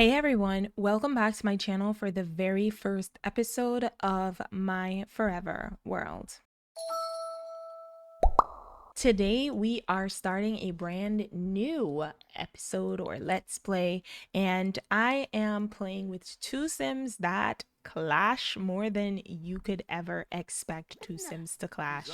Hey everyone, welcome back to my channel for the very first episode of my Forever World. Today we are starting a brand new episode or let's play, and I am playing with two Sims that clash more than you could ever expect two Sims to clash.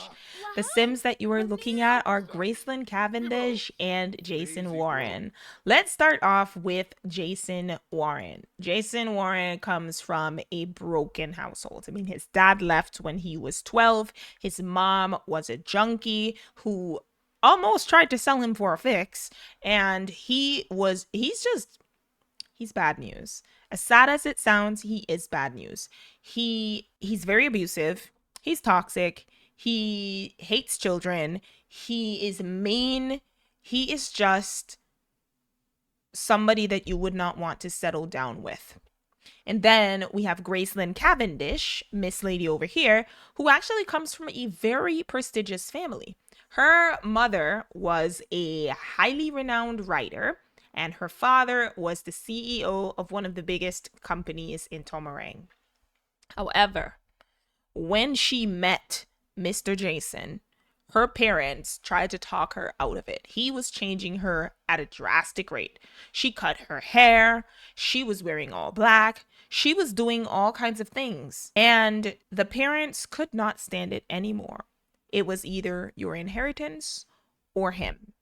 The Sims that you are looking at are Gracelyn Cavendish and Jason Warren. Let's start off with Jason Warren. Jason Warren comes from a broken household. I mean, his dad left when he was 12. His mom was a junkie who almost tried to sell him for a fix, and he's bad news. As sad as it sounds, he is bad news. He's very abusive. He's toxic. He hates children. He is mean. He is just somebody that you would not want to settle down with. And then we have Gracelyn Cavendish, Miss Lady over here, who actually comes from a very prestigious family. Her mother was a highly renowned writer, and her father was the CEO of one of the biggest companies in Tomarang. However, when she met Mr. Jason, her parents tried to talk her out of it. He was changing her at a drastic rate. She cut her hair. She was wearing all black. She was doing all kinds of things. And the parents could not stand it anymore. It was either your inheritance or him.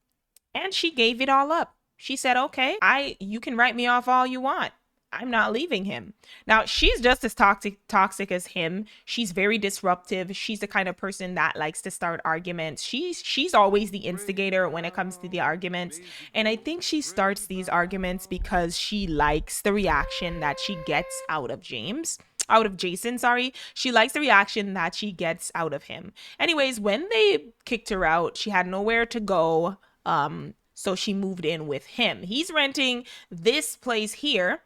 And she gave it all up. She said, okay, you can write me off all you want. I'm not leaving him. Now, she's just as toxic as him. She's very disruptive. She's the kind of person that likes to start arguments. She's always the instigator when it comes to the arguments. And I think she starts these arguments because she likes the reaction that she gets out of Jason, sorry. She likes the reaction that she gets out of him. Anyways, when they kicked her out, she had nowhere to go. So she moved in with him. He's renting this place here.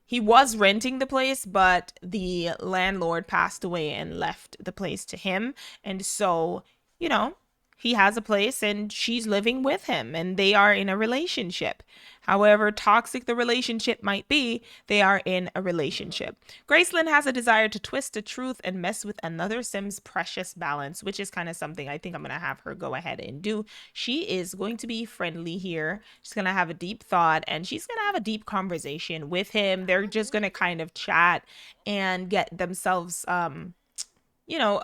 He was renting the place, but the landlord passed away and left the place to him. And so, you know, he has a place and she's living with him and they are in a relationship. However toxic the relationship might be, they are in a relationship. Gracelyn has a desire to twist the truth and mess with another Sim's precious balance, which is kind of something I think I'm going to have her go ahead and do. She is going to be friendly here. She's going to have a deep thought and she's going to have a deep conversation with him. They're just going to kind of chat and get themselves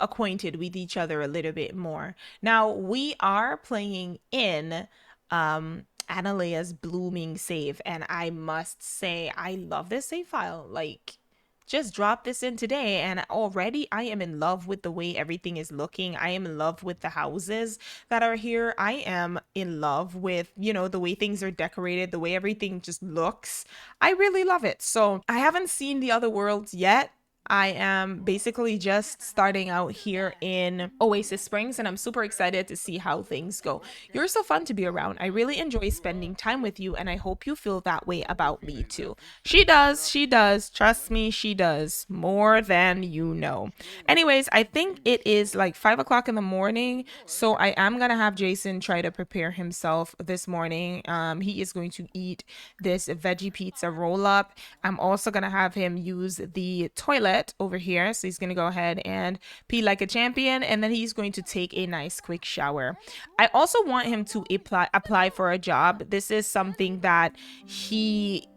acquainted with each other a little bit more. Now, we are playing in Analea's blooming save, and I must say, I love this save file. Like, just drop this in today, and already I am in love with the way everything is looking. I am in love with the houses that are here. I am in love with, the way things are decorated, the way everything just looks. I really love it. So I haven't seen the other worlds yet. I am basically just starting out here in Oasis Springs, and I'm super excited to see how things go. You're so fun to be around. I really enjoy spending time with you, and I hope you feel that way about me too. She does. She does. Trust me, she does. More than you know. Anyways, I think it is like 5 o'clock in the morning, so I am going to have Jason try to prepare himself this morning. He is going to eat this veggie pizza roll up. I'm also going to have him use the toilet over here, so he's gonna go ahead and pee like a champion, and then he's going to take a nice quick shower. I also want him to apply for a job. This is something that he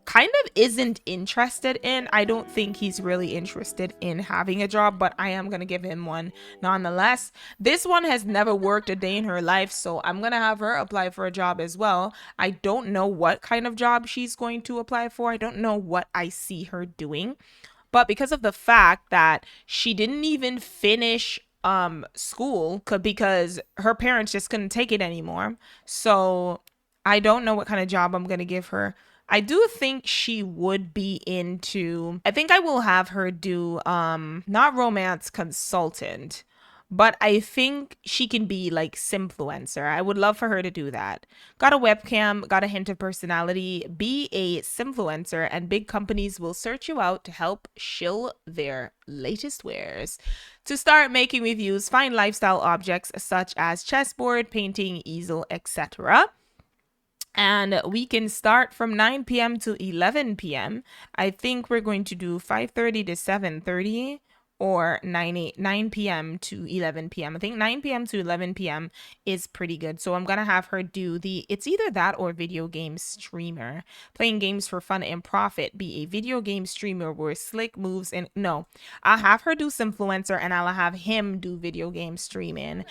kind of isn't interested in. I don't think he's really interested in having a job, but I am gonna give him one nonetheless. This one has never worked a day in her life, so I'm gonna have her apply for a job as well. I don't know what kind of job she's going to apply for. I don't know what I see her doing. But because of the fact that she didn't even finish school because her parents just couldn't take it anymore. So I don't know what kind of job I'm going to give her. I do think she would be into, I think I will have her do not romance consultant, but I think she can be like Simfluencer. I would love for her to do that. Got a webcam, got a hint of personality, be a Simfluencer, and big companies will search you out to help shill their latest wares. To start making reviews, find lifestyle objects such as chessboard, painting, easel, etc. And we can start from 9 p.m. to 11 p.m. I think we're going to do 5:30 to 7:30 or 9 p.m. to 11 p.m. I think 9 p.m. to 11 p.m. is pretty good. So I'm going to have her do it's either that or video game streamer. Playing games for fun and profit. Be a video game streamer where slick moves and no. I'll have her do Simfluencer and I'll have him do video game streaming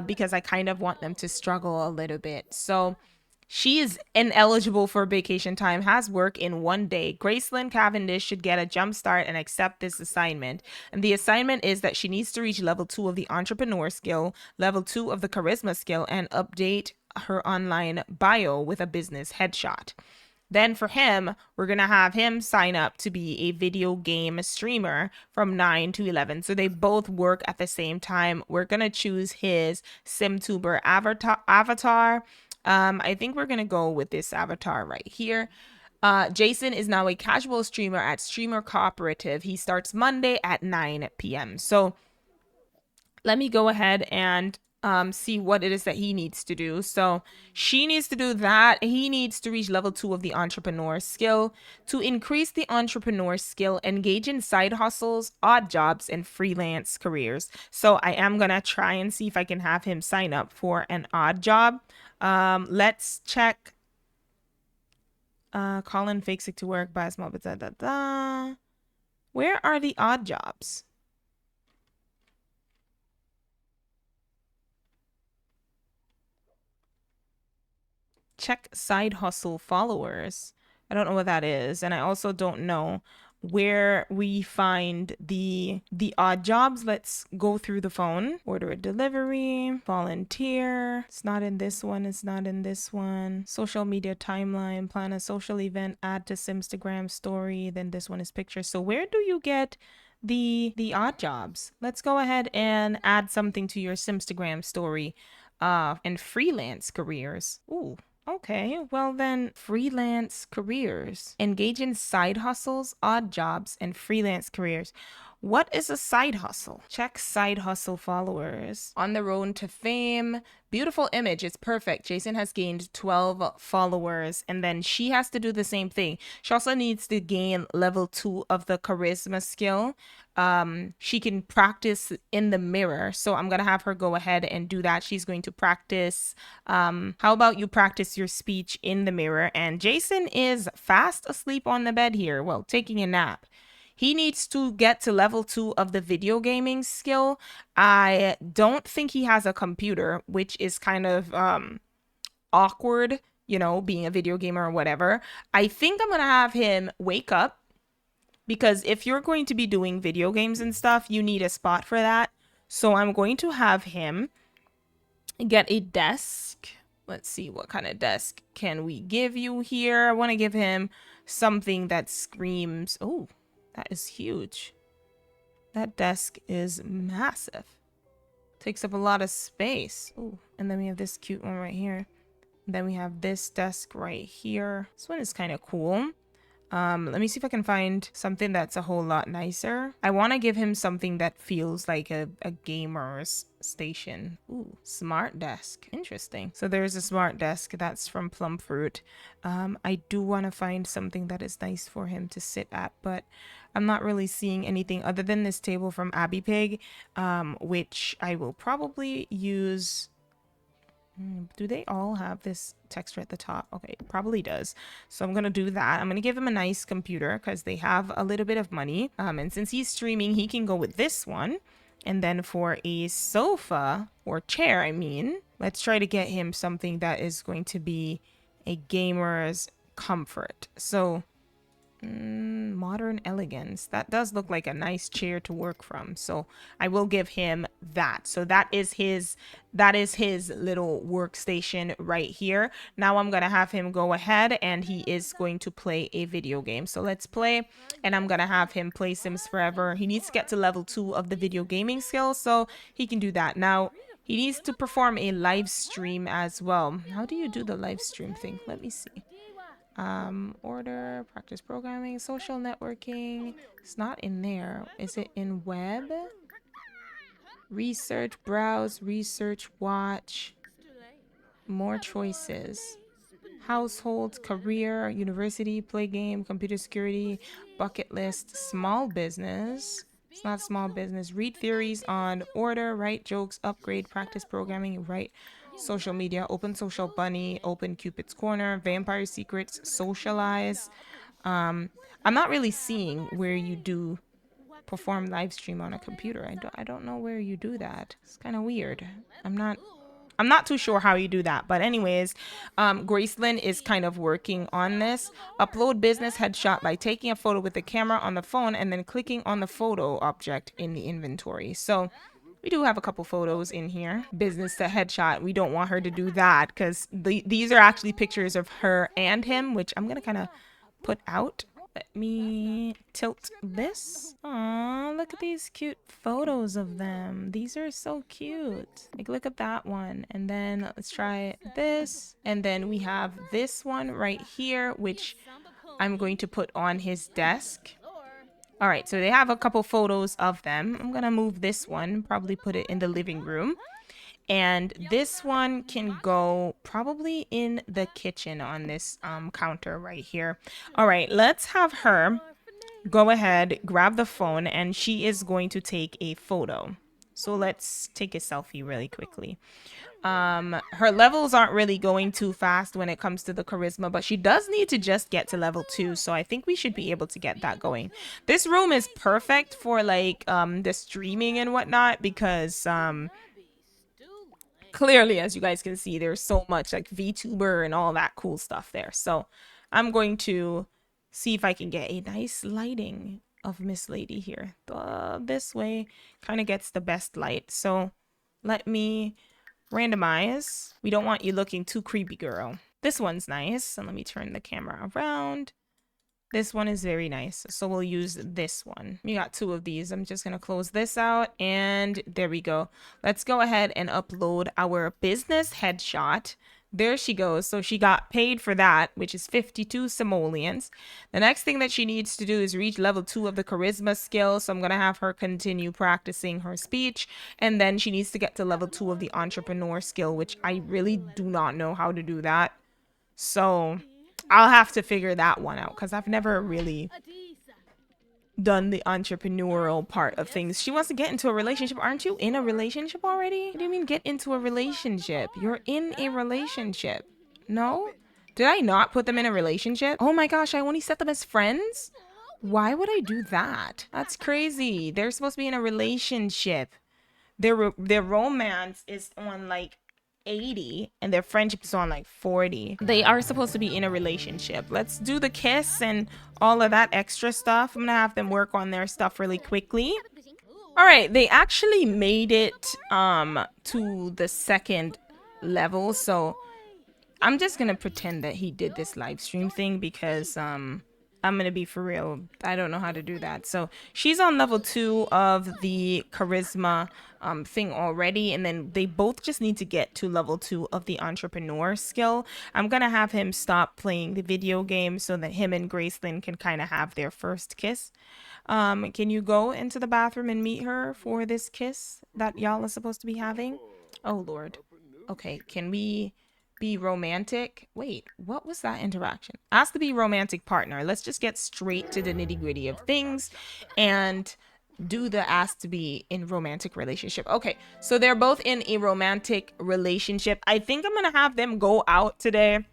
because I kind of want them to struggle a little bit. So she is ineligible for vacation time, has work in 1 day. Gracelyn Cavendish should get a jump start and accept this assignment. And the assignment is that she needs to reach level 2 of the entrepreneur skill, level 2 of the charisma skill, and update her online bio with a business headshot. Then for him, we're going to have him sign up to be a video game streamer from 9 to 11. So they both work at the same time. We're going to choose his SimTuber avatar. I think we're going to go with this avatar right here. Jason is now a casual streamer at Streamer Cooperative. He starts Monday at 9 p.m. So let me go ahead and see what it is that he needs to do. So she needs to do that. He needs to reach level 2 of the entrepreneur skill. To increase the entrepreneur skill, engage in side hustles, odd jobs, and freelance careers. So I am going to try and see if I can have him sign up for an odd job. Let's check. Colin fakes it to work, buy a small bit. Where are the odd jobs? Check side hustle followers. I don't know what that is, and I also don't know where we find the odd jobs. Let's go through the phone. Order a delivery, volunteer. It's not in this one. It's not in this one. Social media timeline, plan a social event, add to Simstagram story. Then this one is pictures. So where do you get the odd jobs? Let's go ahead and add something to your Simstagram story. And freelance careers. Ooh. Okay, well then, freelance careers. Engage in side hustles, odd jobs, and freelance careers. What is a side hustle? Check side hustle followers. On the road to fame. Beautiful image. It's perfect. Jason has gained 12 followers, and then she has to do the same thing. She also needs to gain level 2 of the charisma skill. She can practice in the mirror. So I'm going to have her go ahead and do that. She's going to practice. How about you practice your speech in the mirror? And Jason is fast asleep on the bed here. Well, taking a nap. He needs to get to level 2 of the video gaming skill. I don't think he has a computer, which is kind of awkward, you know, being a video gamer or whatever. I think I'm going to have him wake up because if you're going to be doing video games and stuff, you need a spot for that. So I'm going to have him get a desk. Let's see, what kind of desk can we give you here? I want to give him something that screams, oh, that is huge. That desk is massive. Takes up a lot of space. Ooh, and then we have this cute one right here. Then we have this desk right here. This one is kind of cool. Let me see if I can find something that's a whole lot nicer. I want to give him something that feels like a gamer's station. Ooh, smart desk. Interesting. So there's a smart desk that's from Plum Fruit. I do want to find something that is nice for him to sit at, but I'm not really seeing anything other than this table from Abby Pig, which I will probably use. Do they all have this texture at the top? Okay, it probably does. So I'm going to do that. I'm going to give him a nice computer because they have a little bit of money. And since he's streaming, he can go with this one. And then for a sofa or chair, I mean, let's try to get him something that is going to be a gamer's comfort. So modern elegance. That does look like a nice chair to work from. So I will give him that. So that is his little workstation right here. Now I'm gonna have him go ahead and he is going to play a video game. So let's play, and I'm gonna have him play Sims Forever. He needs to get to level 2 of the video gaming skill, so he can do that. Now he needs to perform a live stream as well. How do you do the live stream thing? Let me see. Order, practice programming, social networking. It's not in there. Is it in web? Research, browse, research, watch. More choices. household, career, university, play game, computer security, bucket list, small business. It's not small business. Read theories on order, write jokes, upgrade, practice programming, write social media, open social bunny, open Cupid's corner, vampire secrets, socialize. Um, I'm not really seeing where you do perform live stream on a computer. I don't know where you do that. It's kind of weird. I'm not too sure how you do that. But anyways, Gracelyn is kind of working on this. Upload business headshot by taking a photo with the camera on the phone and then clicking on the photo object in the inventory. So we do have a couple photos in here. Business to headshot. We don't want her to do that because these are actually pictures of her and him, which I'm going to kind of put out. Let me tilt this. Aw, look at these cute photos of them. These are so cute. Like, look at that one. And then let's try this. And then we have this one right here, which I'm going to put on his desk. All right, so they have a couple photos of them. I'm gonna move this one, probably put it in the living room. And this one can go probably in the kitchen on this counter right here. All right, let's have her go ahead, grab the phone, and she is going to take a photo. So let's take a selfie really quickly. Her levels aren't really going too fast when it comes to the charisma, but she does need to just get to level 2, so I think we should be able to get that going. This room is perfect for like the streaming and whatnot because clearly, as you guys can see, there's so much like VTuber and all that cool stuff there. So I'm going to see if I can get a nice lighting of Miss Lady here. This way kind of gets the best light. So let me randomize. We don't want you looking too creepy, girl. This one's nice. And let me turn the camera around. This one is very nice, so we'll use this one. We got 2 of these. I'm just gonna close this out, and there we go. Let's go ahead and upload our business headshot. There she goes. So she got paid for that, which is 52 simoleons. The next thing that she needs to do is reach level 2 of the charisma skill. So I'm going to have her continue practicing her speech. And then she needs to get to level 2 of the entrepreneur skill, which I really do not know how to do that. So I'll have to figure that one out because I've never really done the entrepreneurial part of things. She wants to get into a relationship. Aren't you in a relationship already? What do you mean get into a relationship? You're in a relationship. No? Did I not put them in a relationship? Oh my gosh, I only set them as friends? Why would I do that? That's crazy. They're supposed to be in a relationship. Their romance is on like 80 and their friendship is on like 40. They are supposed to be in a relationship. Let's do the kiss and all of that extra stuff. I'm gonna have them work on their stuff really quickly. All right, they actually made it to the 2nd level, so I'm just gonna pretend that he did this live stream thing because I'm gonna be for real, I don't know how to do that. So she's on level 2 of the charisma thing already, and then they both just need to get to level 2 of the entrepreneur skill. I'm gonna have him stop playing the video game so that him and Gracelyn can kind of have their first kiss. Can you go into the bathroom and meet her for this kiss that y'all are supposed to be having? Oh Lord. Okay, can we be romantic? Wait, what was that interaction? Ask to be romantic partner. Let's just get straight to the nitty-gritty of things and do the ask to be in romantic relationship. Okay, so they're both in a romantic relationship. I think I'm gonna have them go out today.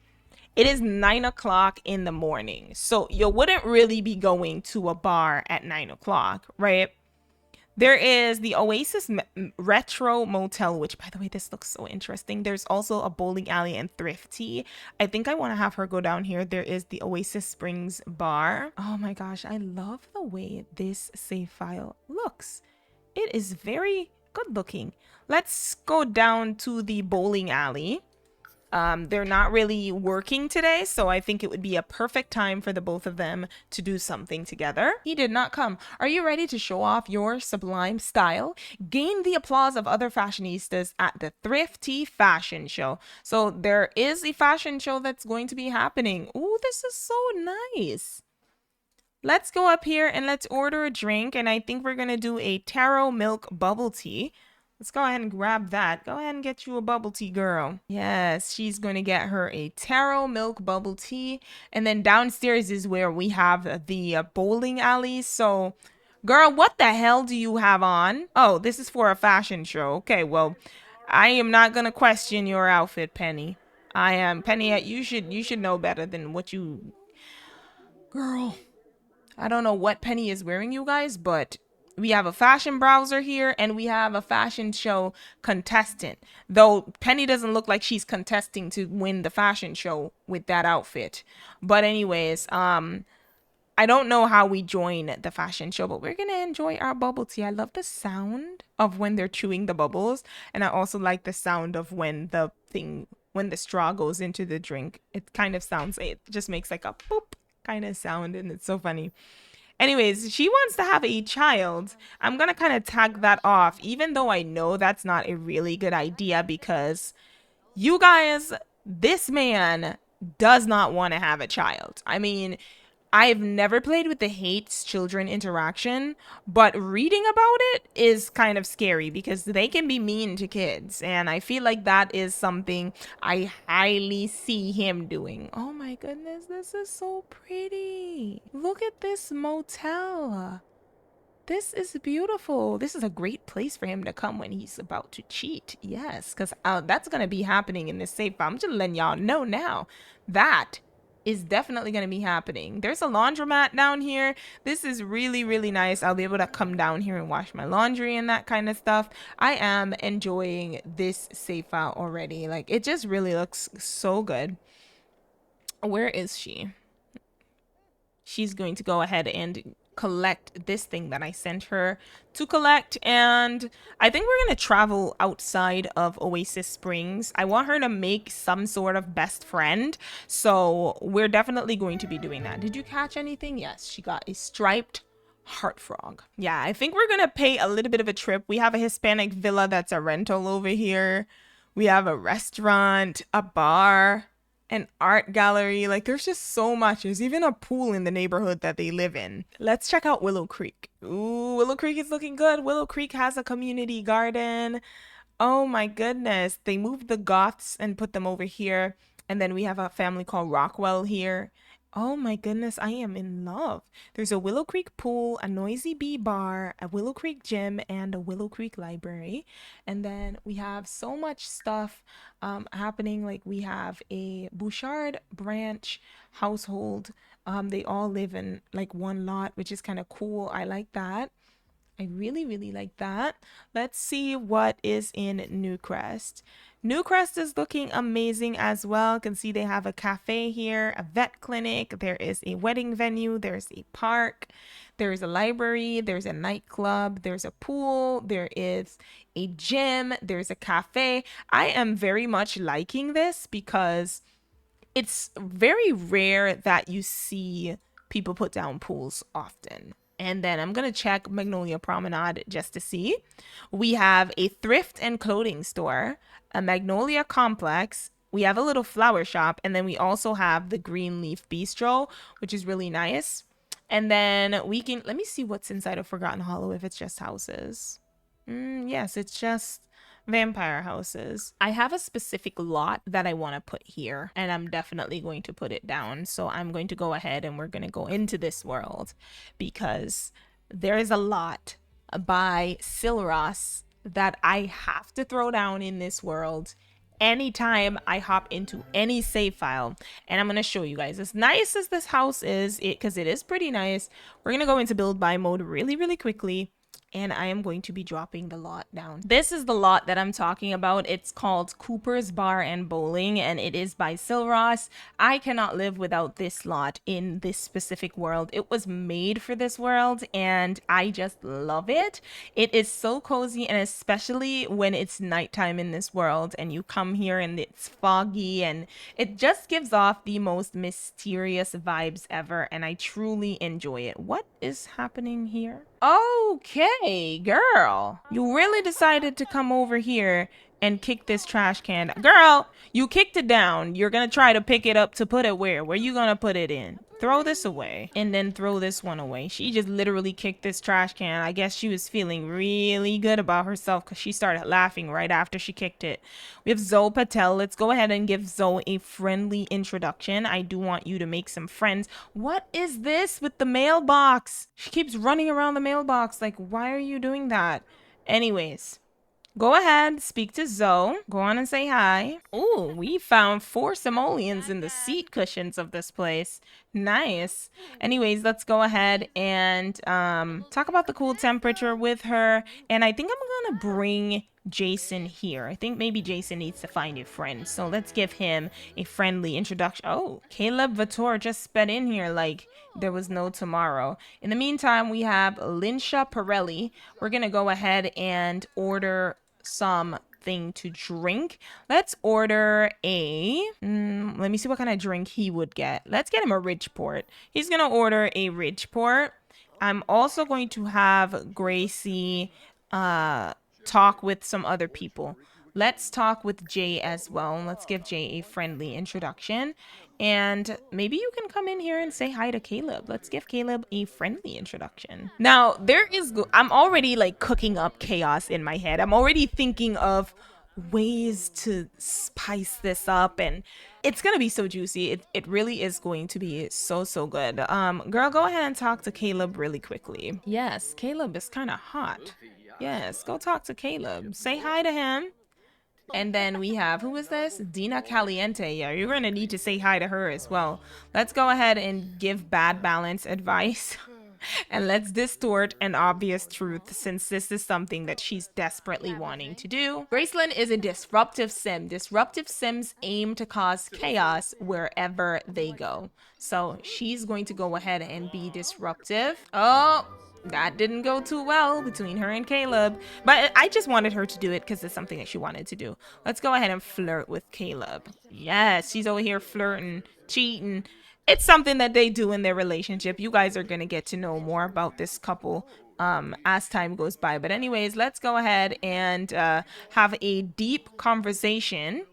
It is 9 o'clock in the morning, so you wouldn't really be going to a bar at 9 o'clock, right? There is the Oasis Retro Motel, which, by the way, this looks so interesting. There's also a bowling alley and thrifty. I think I want to have her go down here. There is the Oasis Springs Bar. Oh my gosh, I love the way this save file looks. It is very good looking. Let's go down to the bowling alley. They're not really working today, so I think it would be a perfect time for the both of them to do something together. He did not come. Are you ready to show off your sublime style? Gain the applause of other fashionistas at the Thrifty Fashion Show. So there is a fashion show that's going to be happening. Ooh, this is so nice. Let's go up here and let's order a drink, and I think we're gonna do a taro milk bubble tea. Let's go ahead and grab that. Go ahead and get you a bubble tea, girl. Yes, she's going to get her a taro milk bubble tea. And then downstairs is where we have the bowling alley. So, girl, what the hell do you have on? Oh, this is for a fashion show. Okay, well, I am not going to question your outfit, Penny. I am Penny. You should know better than what you, girl. I don't know what Penny is wearing, you guys, but we have a fashion browser here and we have a fashion show contestant. Though Penny doesn't look like she's contesting to win the fashion show with that outfit. But anyways, I don't know how we join the fashion show, but we're gonna enjoy our bubble tea. I love the sound of when they're chewing the bubbles, and I also like the sound of when the straw goes into the drink. It kind of sounds, it just makes like a boop kind of sound, and it's so funny. Anyways, she wants to have a child. I'm gonna kind of tag that off, even though I know that's not a really good idea because you guys, this man does not want to have a child. I mean, I've never played with the hates children interaction, but reading about it is kind of scary because they can be mean to kids. And I feel like that is something I highly see him doing. Oh my goodness, this is so pretty. Look at this motel. This is beautiful. This is a great place for him to come when he's about to cheat. Yes, because that's going to be happening in this safe. I'm just letting y'all know now. That is definitely going to be happening. There's a laundromat down here. This is really, really nice. I'll be able to come down here and wash my laundry and that kind of stuff. I am enjoying this safe out already. Like, it just really looks so good. Where is she? She's going to go ahead and collect this thing that I sent her to collect. And I think we're going to travel outside of Oasis Springs. I want her to make some sort of best friend. So we're definitely going to be doing that. Did you catch anything? Yes, she got a striped heart frog. Yeah, I think we're going to pay a little bit of a trip. We have a Hispanic villa that's a rental over here. We have a restaurant, a bar, an art gallery. Like, there's just so much. There's even a pool in the neighborhood that they live in. Let's check out Willow Creek. Ooh, Willow Creek is looking good. Willow Creek has a community garden. Oh my goodness. They moved the goths and put them over here. And then we have a family called Rockwell here. Oh my goodness, I am in love. There's a Willow Creek pool, a Noisy Bee bar, a Willow Creek gym, and a Willow Creek library. And then we have so much stuff happening. Like, we have a Bouchard branch household. They all live in like one lot, which is kind of cool. I like that. I really, really like that. Let's see what is in Newcrest. Newcrest is looking amazing as well. You can see they have a cafe here, a vet clinic. There is a wedding venue. There's a park. There's a library. There's a nightclub. There's a pool. There is a gym. There's a cafe. I am very much liking this because it's very rare that you see people put down pools often. And then I'm going to check Magnolia Promenade just to see. We have a thrift and clothing store, a Magnolia Complex. We have a little flower shop. And then we also have the Greenleaf Bistro, which is really nice. And then we can, let me see what's inside of Forgotten Hollow if it's just houses. Yes, it's just vampire houses. I have a specific lot that I want to put here, and I'm definitely going to put it down. So I'm going to go ahead and we're going to go into this world because there is a lot by Silros that I have to throw down in this world anytime I hop into any save file. And I'm going to show you guys. As nice as this house is, because it is pretty nice, we're going to go into build buy mode really, really quickly. And I am going to be dropping the lot down. This is the lot that I'm talking about. It's called Cooper's Bar and Bowling, and it is by Silros. I cannot live without this lot in this specific world. It was made for this world, and I just love it. It is so cozy, and especially when it's nighttime in this world, and you come here and it's foggy, and it just gives off the most mysterious vibes ever, and I truly enjoy it. What is happening here? Okay, girl. You really decided to come over here and kick this trash can. Girl, you kicked it down. You're gonna try to pick it up to put it where? Where you gonna put it in? throw this away and then throw this one away. She just literally kicked this trash can. I guess she was feeling really good about herself because she started laughing right after she kicked it. We have Zoe Patel. Let's go ahead and give Zoe a friendly introduction. I do want you to make some friends. What is this with the mailbox? She keeps running around the mailbox. Like, why are you doing that? Anyways, go ahead, speak to Zoe. Go on and say hi. Ooh, we found 4 simoleons in the seat cushions of this place. Nice. Anyways, let's go ahead and talk about the cool temperature with her. And I think I'm gonna bring Jason here. I think maybe Jason needs to find a friend. So let's give him a friendly introduction. Oh, Caleb Vitor just sped in here like there was no tomorrow. In the meantime, we have Linsha Pirelli. We're gonna go ahead and order something to drink. Let's order a let me see what kind of drink he would get. Let's get him a Ridgeport. He's gonna order a Ridgeport. I'm also going to have Gracie talk with some other people. Let's talk with Jay as well. Let's give Jay a friendly introduction. And maybe you can come in here and say hi to Caleb. Let's give Caleb a friendly introduction. Now, I'm already like cooking up chaos in my head. I'm already thinking of ways to spice this up, and it's gonna be so juicy. It really is going to be so good. Girl, go ahead and talk to Caleb really quickly. Yes, Caleb is kind of hot. Yes, go talk to Caleb. Say hi to him. And then we have, who is this? Dina Caliente. Yeah, you're going to need to say hi to her as well. Let's go ahead and give bad balance advice. And let's distort an obvious truth, since this is something that she's desperately wanting to do. Gracelyn is a disruptive sim. Disruptive sims aim to cause chaos wherever they go. So she's going to go ahead and be disruptive. Oh, that didn't go too well between her and Caleb, but I just wanted her to do it because it's something that she wanted to do. Let's go ahead and flirt with Caleb. Yes, she's over here flirting, cheating. It's something that they do in their relationship. You guys are going to get to know more about this couple as time goes by. But anyways, let's go ahead and have a deep conversation.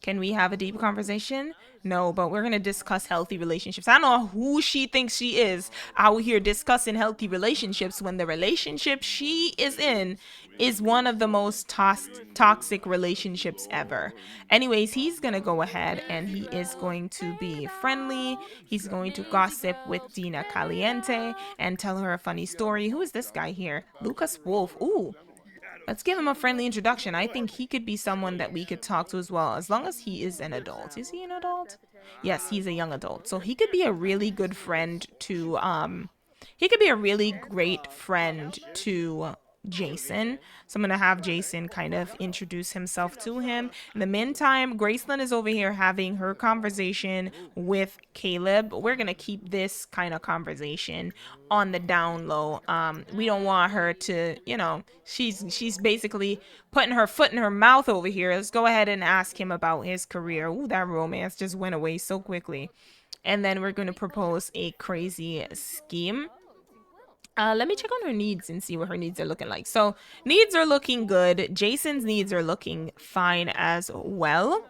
Can we have a deep conversation? No, but we're going to discuss healthy relationships. I don't know who she thinks she is out here discussing healthy relationships when the relationship she is in is one of the most toxic relationships ever. Anyways, he's going to go ahead and he is going to be friendly. He's going to gossip with Dina Caliente and tell her a funny story. Who is this guy here? Lucas Wolf. Ooh. Let's give him a friendly introduction. I think he could be someone that we could talk to as well, as long as he is an adult. Is he an adult? Yes, he's a young adult. So he could be a really good friend to, he could be a really great friend to Jason. So I'm going to have Jason kind of introduce himself to him. In the meantime, Gracelyn is over here having her conversation with Caleb. We're going to keep this kind of conversation on the down low. We don't want her to, she's basically putting her foot in her mouth over here. Let's go ahead and ask him about his career. Ooh, that romance just went away so quickly. And then we're going to propose a crazy scheme. Let me check on her needs and see what her needs are looking like. So needs are looking good. Jason's needs are looking fine as well.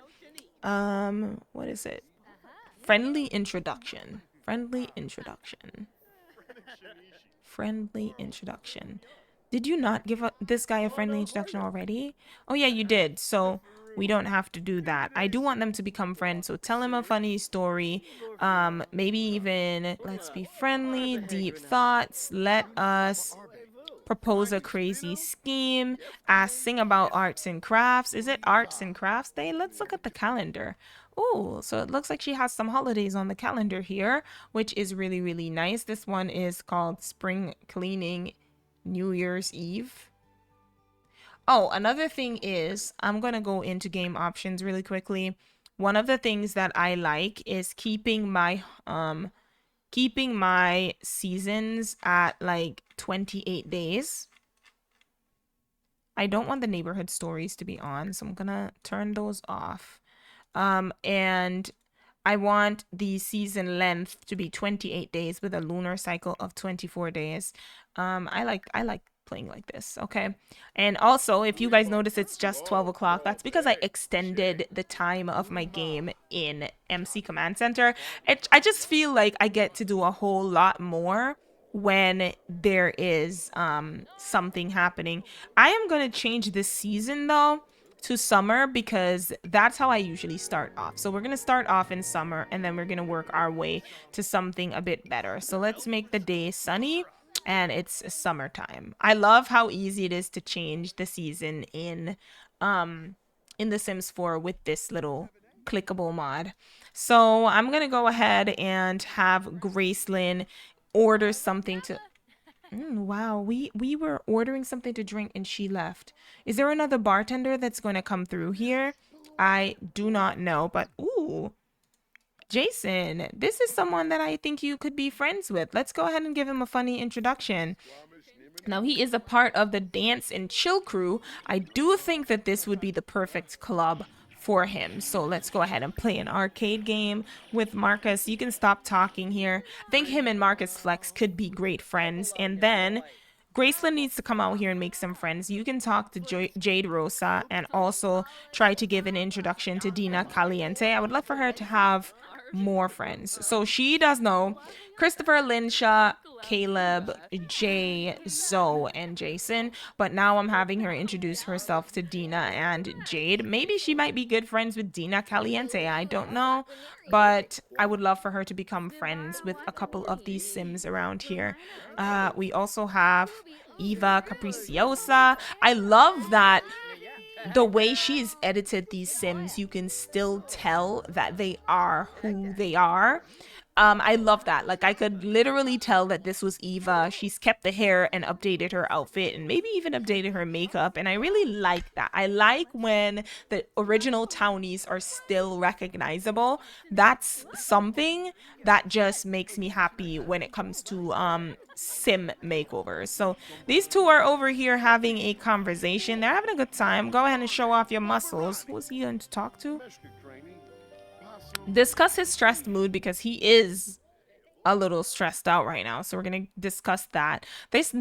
What is it? Friendly introduction. Friendly introduction. Friendly introduction. Did you not give this guy a friendly introduction already? Oh yeah, you did. So we don't have to do that. I do want them to become friends. So tell him a funny story. Maybe even let's be friendly, deep thoughts. Let us propose a crazy scheme. Sing about arts and crafts. Is it arts and crafts day? Let's look at the calendar. Oh, so it looks like she has some holidays on the calendar here, which is really, really nice. This one is called Spring Cleaning New Year's Eve. Oh, another thing is, I'm going to go into game options really quickly. One of the things that I like is keeping my seasons at like 28 days. I don't want the neighborhood stories to be on, so I'm going to turn those off. And I want the season length to be 28 days with a lunar cycle of 24 days. I like playing like this, okay? And also, if you guys notice it's just 12 o'clock, that's because I extended the time of my game in MC Command Center. I just feel like I get to do a whole lot more when there is something happening. I am going to change this season though to summer because that's how I usually start off. So we're going to start off in summer and then we're going to work our way to something a bit better. So let's make the day sunny and it's summertime. I love how easy it is to change the season um in The Sims 4 with this little clickable mod. So I'm going to go ahead and have Gracelyn order something to wow, we were ordering something to drink and she left. Is there another bartender that's going to come through here? I do not know, but ooh, Jason, this is someone that I think you could be friends with. Let's go ahead and give him a funny introduction. Now, he is a part of the Dance and Chill crew. I do think that this would be the perfect club for him. So let's go ahead and play an arcade game with Marcus. You can stop talking here. I think him and Marcus Flex could be great friends. And then Graceland needs to come out here and make some friends. You can talk to Jade Rosa and also try to give an introduction to Dina Caliente. I would love for her to have more friends. So she does know Christopher, Linsha, Caleb, Jay, Zoe, and Jason. But now I'm having her introduce herself to Dina and Jade. Maybe she might be good friends with Dina Caliente. I don't know. But I would love for her to become friends with a couple of these Sims around here. We also have Eva Capriciosa. I love that the way she's edited these Sims, you can still tell that they are who they are. I love that. Like, I could literally tell that this was Eva. She's kept the hair and updated her outfit and maybe even updated her makeup. And I really like that. I like when the original townies are still recognizable. That's something that just makes me happy when it comes to sim makeovers. So these two are over here having a conversation. They're having a good time. Go ahead and show off your muscles. Who's he going to talk to? Discuss his stressed mood because he is a little stressed out right now. So we're going to discuss that. This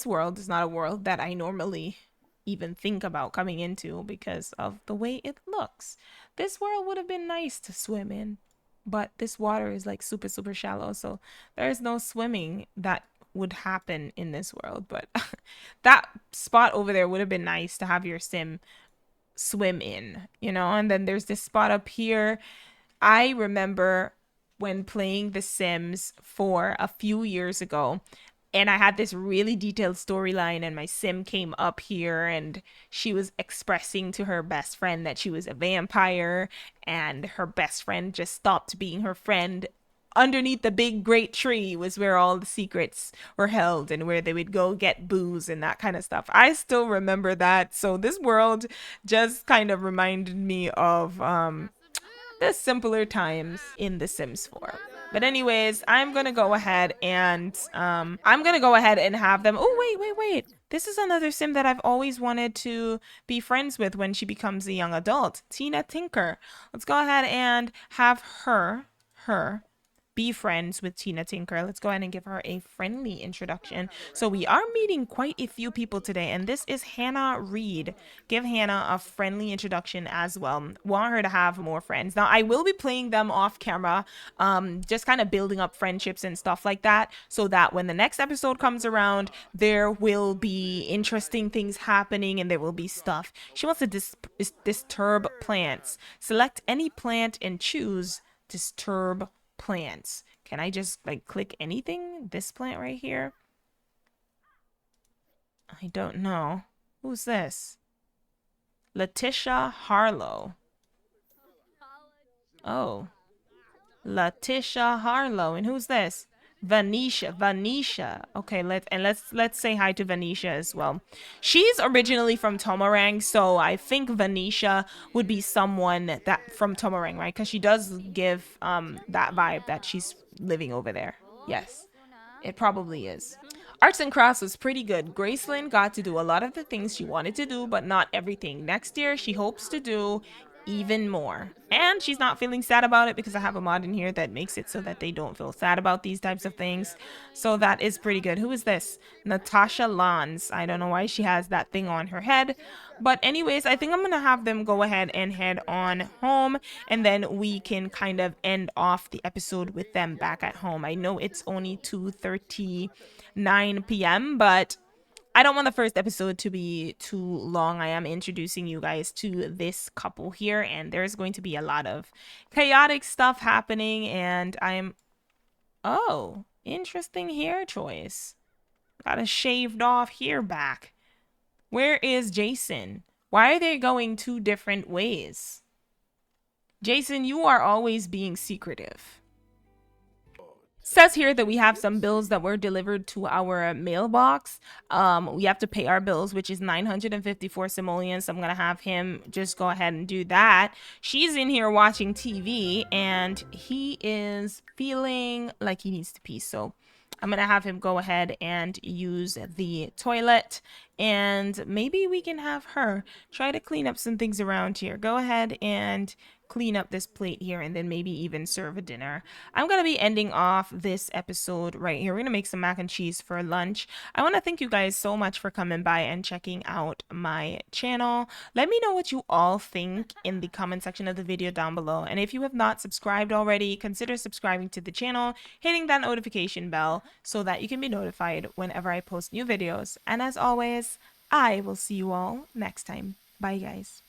world is not a world that I normally even think about coming into because of the way it looks. This world would have been nice to swim in, but this water is like super, super shallow. So there's no swimming that would happen in this world. But that spot over there would have been nice to have your sim swim in, you know? And then there's this spot up here. I remember when playing The Sims for a few years ago, and I had this really detailed storyline, and my sim came up here and she was expressing to her best friend that she was a vampire, and her best friend just stopped being her friend. Underneath the big great tree was where all the secrets were held and where they would go get booze and that kind of stuff. I still remember that. So this world just kind of reminded me of the simpler times in The Sims 4. But anyways, I'm gonna go ahead and have them. Oh wait. This is another sim that I've always wanted to be friends with when she becomes a young adult. Tina Tinker. Let's go ahead and have her be friends with Tina Tinker. Let's go ahead and give her a friendly introduction. So we are meeting quite a few people today, and this is Hannah Reed. Give Hannah a friendly introduction as well. Want her to have more friends. Now, I will be playing them off camera, just kind of building up friendships and stuff like that, so that when the next episode comes around, there will be interesting things happening and there will be stuff. She wants to disturb plants. Select any plant and choose disturb plants. Can I just like click anything? This plant right here? I don't know. Who's this? Letitia Harlow. Oh, Letitia Harlow. And who's this? Vanisha. Okay, let's say hi to Vanisha as well. She's originally from Tomarang, so I think Vanisha would be someone that from Tomarang, right? Because she does give that vibe that she's living over there. Yes, it probably is. Arts and crafts was pretty good. Gracelyn got to do a lot of the things she wanted to do, but not everything. Next year, she hopes to do even more. And she's not feeling sad about it because I have a mod in here that makes it so that they don't feel sad about these types of things. So that is pretty good. Who is this? Natasha Lons. I don't know why she has that thing on her head. But anyways, I think I'm going to have them go ahead and head on home. And then we can kind of end off the episode with them back at home. I know it's only 2:39 p.m., but I don't want the first episode to be too long. I am introducing you guys to this couple here, and there's going to be a lot of chaotic stuff happening. And oh, interesting hair choice. Got a shaved off hair back. Where is Jason? Why are they going two different ways? Jason, you are always being secretive. Says here that we have some bills that were delivered to our mailbox. We have to pay our bills, which is 954 simoleons. So I'm gonna have him just go ahead and do that. She's in here watching TV, and he is feeling like he needs to pee. So I'm gonna have him go ahead and use the toilet, and maybe we can have her try to clean up some things around here. Go ahead and clean up this plate here, and then maybe even serve a dinner. I'm gonna be ending off this episode right here. We're gonna make some mac and cheese for lunch. I want to thank you guys so much for coming by and checking out my channel. Let me know what you all think in the comment section of the video down below, and if you have not subscribed already, consider subscribing to the channel, hitting that notification bell so that you can be notified whenever I post new videos. And as always, I will see you all next time. Bye guys.